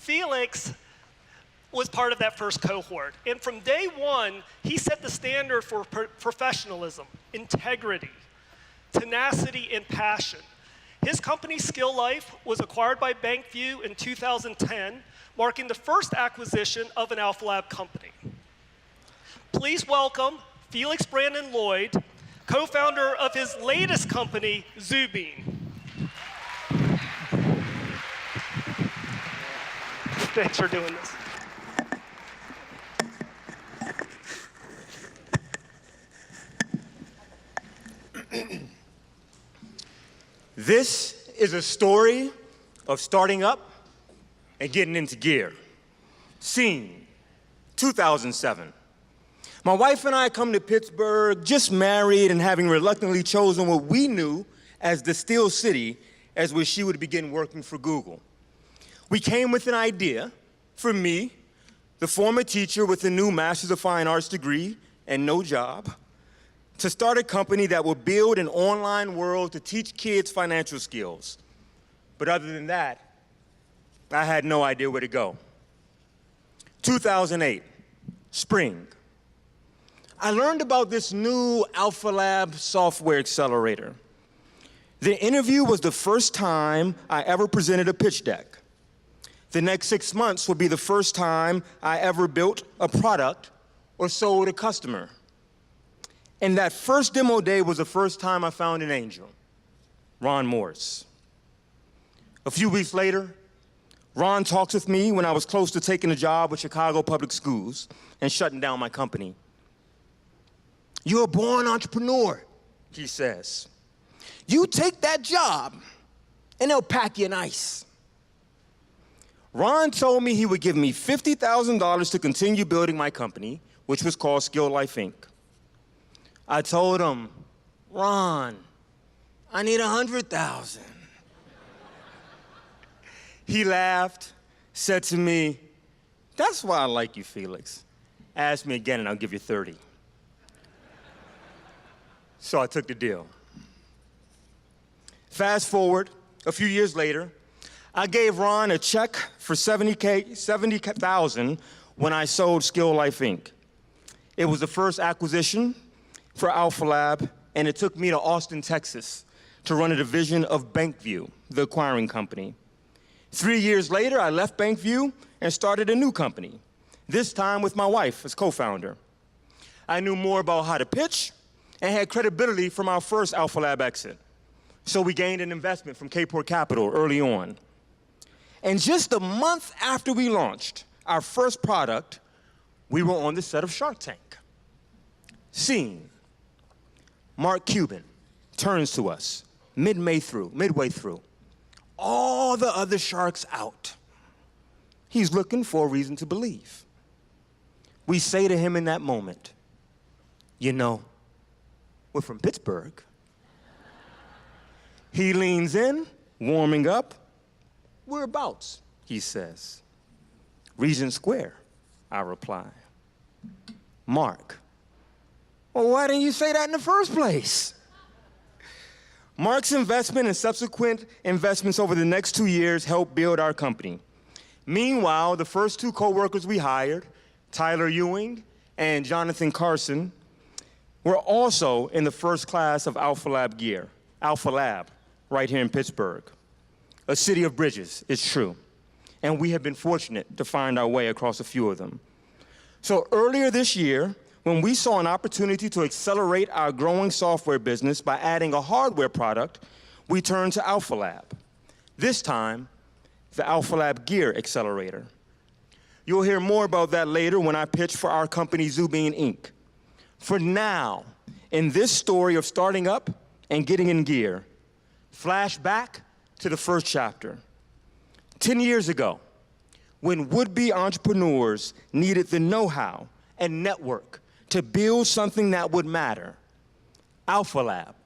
Felix was part of that first cohort. And from day one, he set the standard for professionalism, integrity, tenacity, and passion. His company, Skill Life, was acquired by BankView in 2010, marking the first acquisition of an Alpha Lab company. Please welcome Felix Brandon Lloyd, co-founder of his latest company, Zubean. Thanks for doing this. This is a story of starting up and getting into gear. Scene, 2007. My wife and I come to Pittsburgh, just married and having reluctantly chosen what we knew as the Steel City as where she would begin working for Google. We came with an idea for me, the former teacher with a new Master's of Fine Arts degree and no job, to start a company that would build an online world to teach kids financial skills. But other than that, I had no idea where to go. 2008, spring. I learned about this new Alpha Lab software accelerator. The interview was the first time I ever presented a pitch deck. The next 6 months would be the first time I ever built a product or sold a customer. And that first demo day was the first time I found an angel, Ron Morris. A few weeks later, Ron talks with me when I was close to taking a job with Chicago Public Schools and shutting down my company. "You're a born entrepreneur," he says. "You take that job and they'll pack you in ice." Ron told me he would give me $50,000 to continue building my company, which was called Skill Life, Inc. I told him, "Ron, I need 100,000. He laughed, said to me, "That's why I like you, Felix. Ask me again and I'll give you 30. So I took the deal. Fast forward, a few years later, I gave Ron a check for $70,000 when I sold Skill Life, Inc. It was the first acquisition for Alpha Lab, and it took me to Austin, Texas, to run a division of BankView, the acquiring company. 3 years later, I left BankView and started a new company, this time with my wife as co-founder. I knew more about how to pitch and had credibility from our first Alpha Lab exit. So we gained an investment from Kport Capital early on. And just a month after we launched our first product, we were on the set of Shark Tank. Scene. Mark Cuban turns to us midway through. All the other sharks out. He's looking for a reason to believe. We say to him in that moment, "You know, we're from Pittsburgh." He leans in, warming up. "Whereabouts?" he says. "Regent Square," I reply. "Mark, well, why didn't you say that in the first place?" Mark's investment and subsequent investments over the next 2 years helped build our company. Meanwhile, the first 2 coworkers we hired, Tyler Ewing and Jonathan Carson, were also in the first class of Alpha Lab gear, Alpha Lab, right here in Pittsburgh. A city of bridges, it's true. And we have been fortunate to find our way across a few of them. So earlier this year, when we saw an opportunity to accelerate our growing software business by adding a hardware product, we turned to Alpha Lab. This time, the Alpha Lab Gear Accelerator. You'll hear more about that later when I pitch for our company, Zubean, Inc. For now, in this story of starting up and getting in gear, flash back to the first chapter. 10 years ago, when would-be entrepreneurs needed the know-how and network to build something that would matter, Alpha Lab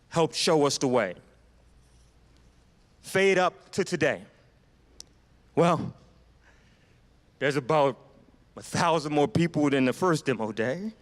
helped show us the way. Fade up to today. Well, there's about 1,000 more people than the first demo day.